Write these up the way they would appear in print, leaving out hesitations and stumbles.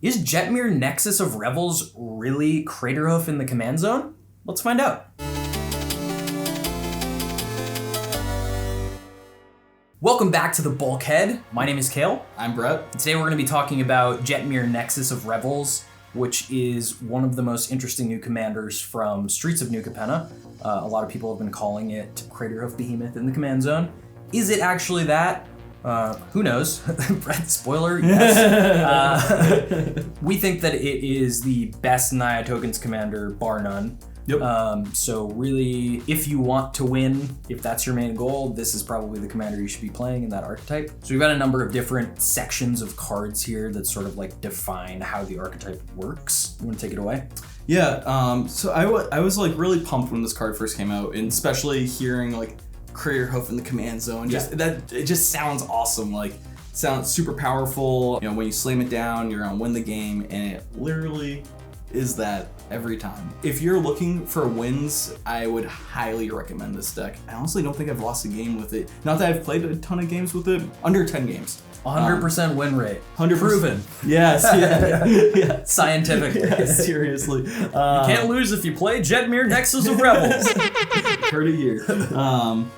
Is Jetmir Nexus of Revels really Craterhoof in the command zone? Let's find out. Welcome back to the Bulkhead. My name is Kale. I'm Brett. And today we're going to be talking about Jetmir Nexus of Revels, which is one of the most interesting new commanders from Streets of New Capenna. A lot of people have been calling it Craterhoof Behemoth in the command zone. Is it actually that? Who knows? Brett, spoiler, yes. We think that it is the best Naya Tokens commander, bar none. Yep. So really, if you want to win, if that's your main goal, this is probably the commander you should be playing in that archetype. So we've got a number of different sections of cards here that sort of like define how the archetype works. You want to take it away? Yeah, so I was like really pumped when this card first came out, and especially hearing like Craterhoof in the command zone. That it just sounds awesome. Like, sounds super powerful. You know, when you slam it down, you're gonna win the game, and it literally is that every time. If you're looking for wins, I would highly recommend this deck. I honestly don't think I've lost a game with it. Not that I've played a ton of games with it. Under 10 games. 100% win rate. 100%. Proven. Yes. Yeah. Scientifically. Yeah, seriously. You can't lose if you play Jetmir Nexus of Revels. Heard it here.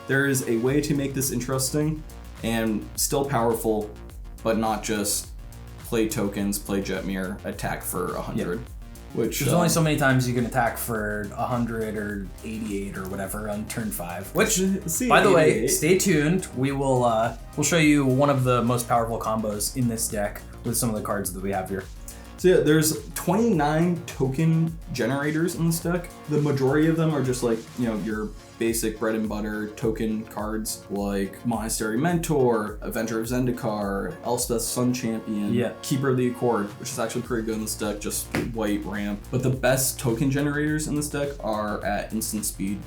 There is a way to make this interesting and still powerful, but not just play tokens, play Jetmir, attack for 100. Yep. Which there's only so many times you can attack for 100 or 88 or whatever on turn 5. Which, by the way, stay tuned. We will we'll show you one of the most powerful combos in this deck with some of the cards that we have here. So yeah, there's 29 token generators in this deck. The majority of them are just like, you know, your basic bread and butter token cards like Monastery Mentor, Avenger of Zendikar, Elspeth's Sun Champion, Keeper of the Accord, which is actually pretty good in this deck, just white ramp. But the best token generators in this deck are at instant speed.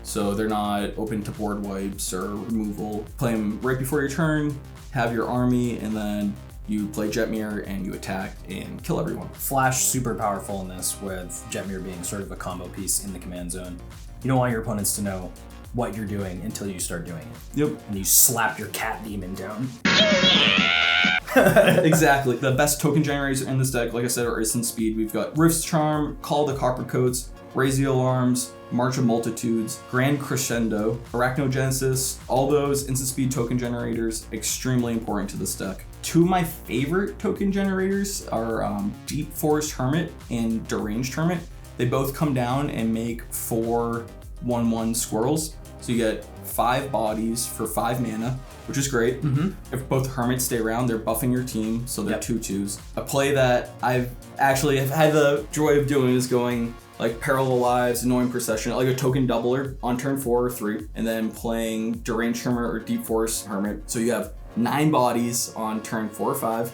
So they're not open to board wipes or removal. Play them right before your turn, have your army, and then you play Jetmir and you attack and kill everyone. Flash super powerful in this, with Jetmir being sort of a combo piece in the command zone. You don't want your opponents to know what you're doing until you start doing it. Yep. And you slap your cat demon down. Exactly. The best token generators in this deck, like I said, are instant speed. We've got Rift's Charm, Call the Coppercoats, Raise the Alarms, March of Multitudes, Grand Crescendo, Arachnogenesis. All those instant speed token generators, extremely important to this deck. Two of my favorite token generators are Deep Forest Hermit and Deranged Hermit. They both come down and make 4 1/1 squirrels. So you get 5 bodies for 5 mana, which is great. Mm-hmm. If both hermits stay around, they're buffing your team, so they're 2/2s. A play that I've had the joy of doing is going like Parallel Lives, Anointed Procession, like a token doubler on turn 4 or 3, and then playing Deranged Hermit or Deep Forest Hermit. So you have 9 bodies on turn 4 or 5.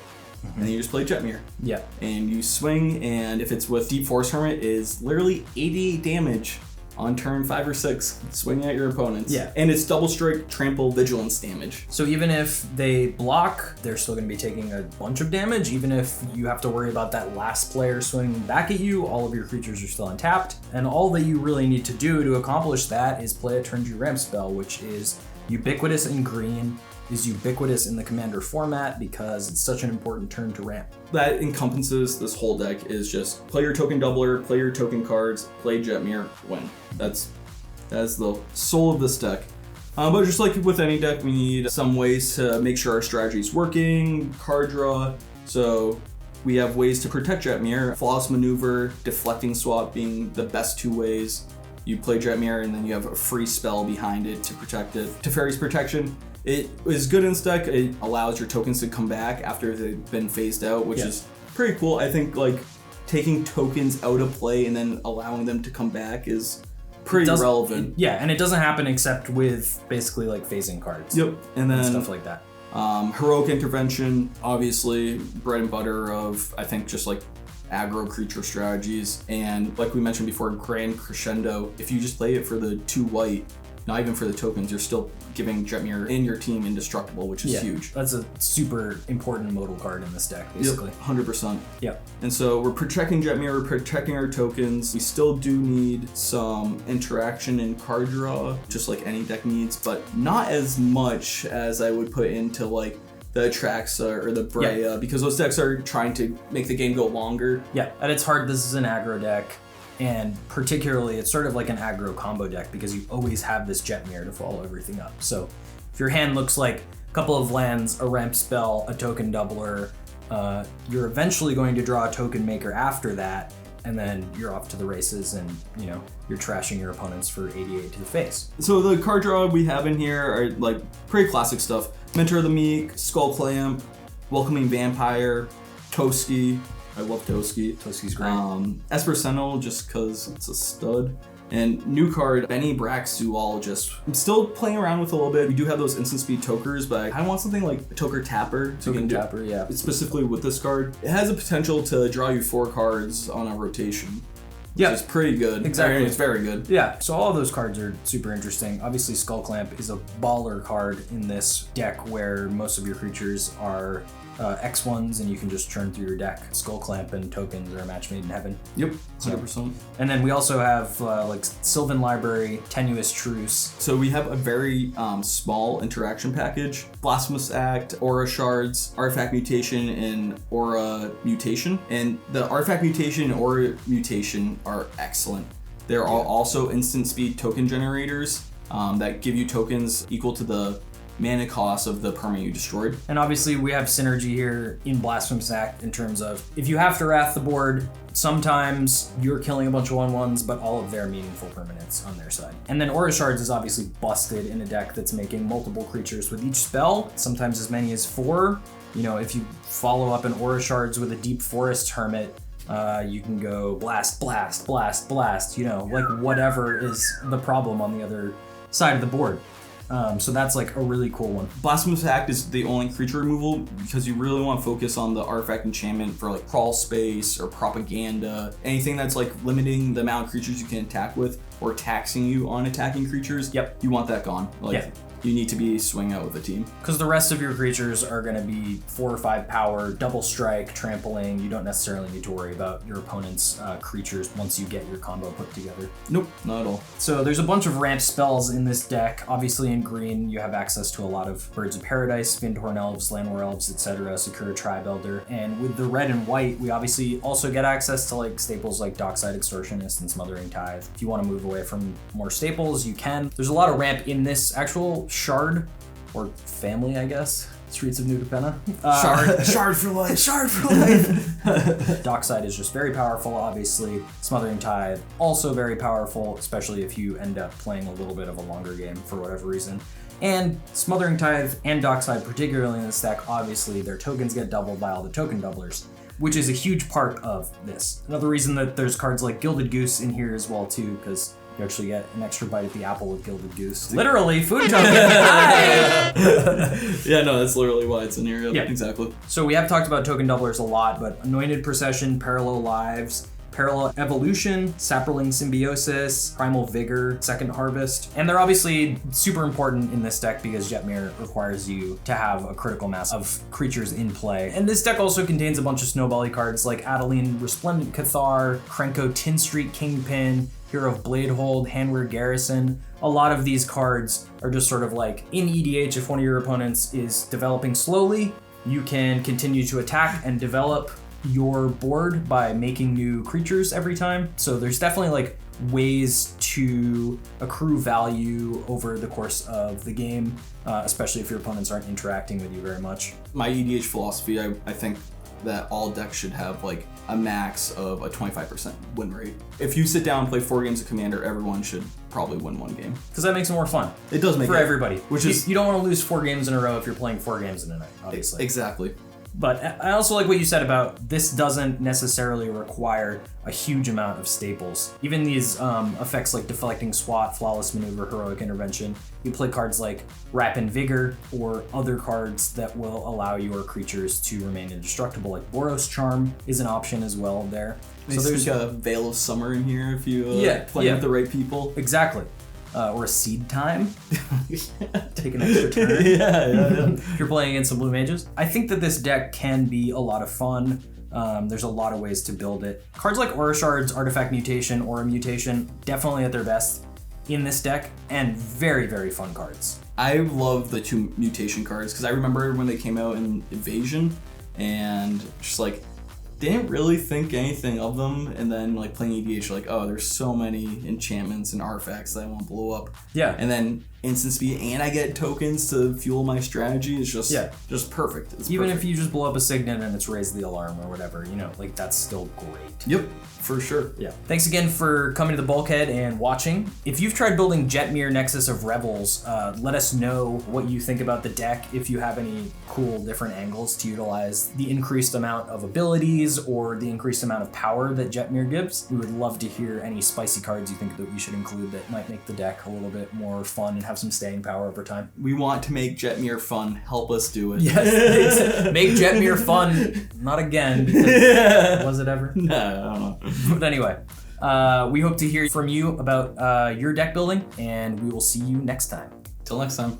And then you just play Jetmir. Yeah. And you swing, and if it's with Deep Forest Hermit, is literally 88 damage on turn 5 or 6, swinging at your opponents. Yeah. And it's double strike, trample, vigilance damage. So even if they block, they're still going to be taking a bunch of damage. Even if you have to worry about that last player swinging back at you, all of your creatures are still untapped. And all that you really need to do to accomplish that is play a turn 2 ramp spell, which is ubiquitous in green, is ubiquitous in the commander format because it's such an important turn to ramp. That encompasses this whole deck, is just play your token doubler, play your token cards, play Jetmir, win. That's the soul of this deck. But just like with any deck, we need some ways to make sure our strategy is working, card draw. So we have ways to protect Jetmir, Flawless Maneuver, Deflecting Swat being the best 2 ways. You play Jetmir and then you have a free spell behind it to protect it. Teferi's Protection. It is good in this deck. It allows your tokens to come back after they've been phased out, which is pretty cool. I think like taking tokens out of play and then allowing them to come back is pretty relevant. And it doesn't happen except with basically like phasing cards. Yep. And then stuff like that. Heroic Intervention, obviously bread and butter of, I think, just like aggro creature strategies. And like we mentioned before, Grand Crescendo, if you just play it for the 2 white, not even for the tokens, you're still giving Jetmir and your team indestructible, which is huge. That's a super important modal card in this deck, basically. Yep, 100%. Yep. And so we're protecting Jetmir, we're protecting our tokens. We still do need some interaction and card draw, just like any deck needs, but not as much as I would put into like the Atraxa or the Brea, because those decks are trying to make the game go longer. Yeah, at its heart, this is an aggro deck, and particularly it's sort of like an aggro combo deck because you always have this Jetmir to follow everything up. So if your hand looks like a couple of lands, a ramp spell, a token doubler, you're eventually going to draw a token maker after that, and then you're off to the races, and you're trashing your opponents for 88 to the face. So the card draw we have in here are like pretty classic stuff. Mentor of the Meek, Skull Clamp, Welcoming Vampire, Toski. I love Toski. Toski's great. Esper Sentinel, just because it's a stud. And new card, Bennie, Bracks, Zoologist. I'm still playing around with a little bit. We do have those instant speed tokers, but I want something like a toker tapper. Token tapper, yeah. Specifically with this card. It has a potential to draw you 4 cards on a rotation. Yeah. It's pretty good. Exactly. It's very good. Yeah, so all of those cards are super interesting. Obviously, Skull Clamp is a baller card in this deck where most of your creatures are X1s, and you can just churn through your deck. Skull Clamp and tokens are a match made in heaven. Yep, 100%. And then we also have like Sylvan Library, Tenuous Truce. So we have a very small interaction package. Blasphemous Act, Aura Shards, Artifact Mutation, and Aura Mutation. And the Artifact Mutation and Aura Mutation are excellent. They're all also instant speed token generators that give you tokens equal to the mana cost of the permanent you destroyed. And obviously we have synergy here in Blasphemous Act in terms of if you have to wrath the board, sometimes you're killing a bunch of 1/1s, but all of their meaningful permanents on their side. And then Aura Shards is obviously busted in a deck that's making multiple creatures with each spell, sometimes as many as 4. If you follow up an Aura Shards with a Deep Forest Hermit, you can go blast, blast, blast, blast, like whatever is the problem on the other side of the board. So that's like a really cool one. Blasphemous Act is the only creature removal because you really want to focus on the artifact enchantment for like crawl space or propaganda, anything that's like limiting the amount of creatures you can attack with or taxing you on attacking creatures. Yep. You want that gone. You need to be swinging out with a team. Because the rest of your creatures are going to be 4 or 5 power, double strike, trampling. You don't necessarily need to worry about your opponent's creatures once you get your combo put together. Nope, not at all. So there's a bunch of ramp spells in this deck. Obviously in green, you have access to a lot of Birds of Paradise, Spindhorn Elves, Landwar Elves, etc., Sakura Tribe Elder. And with the red and white, we obviously also get access to like staples like Dockside Extortionist and Smothering Tithe. If you want to move away from more staples, you can. There's a lot of ramp in this actual shard, or family, I guess. Streets of New Capenna. Shard for life. Shard for life. Dockside is just very powerful, obviously. Smothering Tithe, also very powerful, especially if you end up playing a little bit of a longer game for whatever reason. And Smothering Tithe and Dockside, particularly in this deck, obviously their tokens get doubled by all the token doublers, which is a huge part of this. Another reason that there's cards like Gilded Goose in here as well too, because you actually get an extra bite at the apple with Gilded Goose. Literally, food token. Yeah, no, that's literally why it's in here. Yeah, exactly. So we have talked about token doublers a lot, but Anointed Procession, Parallel Lives, Parallel Evolution, Saproling Symbiosis, Primal Vigor, Second Harvest. And they're obviously super important in this deck because Jetmir requires you to have a critical mass of creatures in play. And this deck also contains a bunch of snowbally cards like Adeline, Resplendent Cathar, Krenko Tin Street Kingpin, Hero of Bladehold, Handwear Garrison. A lot of these cards are just sort of like, in EDH, if one of your opponents is developing slowly, you can continue to attack and develop your board by making new creatures every time. So there's definitely like ways to accrue value over the course of the game, especially if your opponents aren't interacting with you very much. My EDH philosophy, I think that all decks should have like a max of a 25% win rate. If you sit down and play 4 games of Commander, everyone should probably win 1 game. Because that makes it more fun. It does make for everybody. Which is you don't want to lose 4 games in a row if you're playing 4 games in a night, obviously. Exactly. But I also like what you said about this doesn't necessarily require a huge amount of staples. Even these effects like Deflecting Swat, Flawless Maneuver, Heroic Intervention, you play cards like Rapid Vigor or other cards that will allow your creatures to remain indestructible, like Boros Charm is an option as well there. So there's a Veil of Summer in here if you play with the right people. Exactly. Or a Seed Time. Take an extra turn. Yeah. If you're playing against some blue mages. I think that this deck can be a lot of fun. There's a lot of ways to build it. Cards like Aura Shards, Artifact Mutation, Aura Mutation, definitely at their best in this deck, and very, very fun cards. I love the 2 mutation cards because I remember when they came out in Invasion and just like didn't really think anything of them, and then like playing EDH, like, oh, there's so many enchantments and artifacts that I want to blow up. Yeah. And then instant speed, and I get tokens to fuel my strategy. It's just perfect. It's Even perfect. if you just blow up a Signet and it's raised the alarm or whatever, you know, like that's still great. Yep, for sure. Yeah. Thanks again for coming to the Bulkhead and watching. If you've tried building Jetmir Nexus of Rebels, let us know what you think about the deck, if you have any cool different angles to utilize the increased amount of abilities or the increased amount of power that Jetmir gives. We would love to hear any spicy cards you think that we should include that might make the deck a little bit more fun and have some staying power over time. We want to make Jetmir fun. Help us do it. Yes, make Jetmir fun. Not again, because was it ever? No, I don't know. But anyway, we hope to hear from you about your deck building, and we will see you next time. Till next time.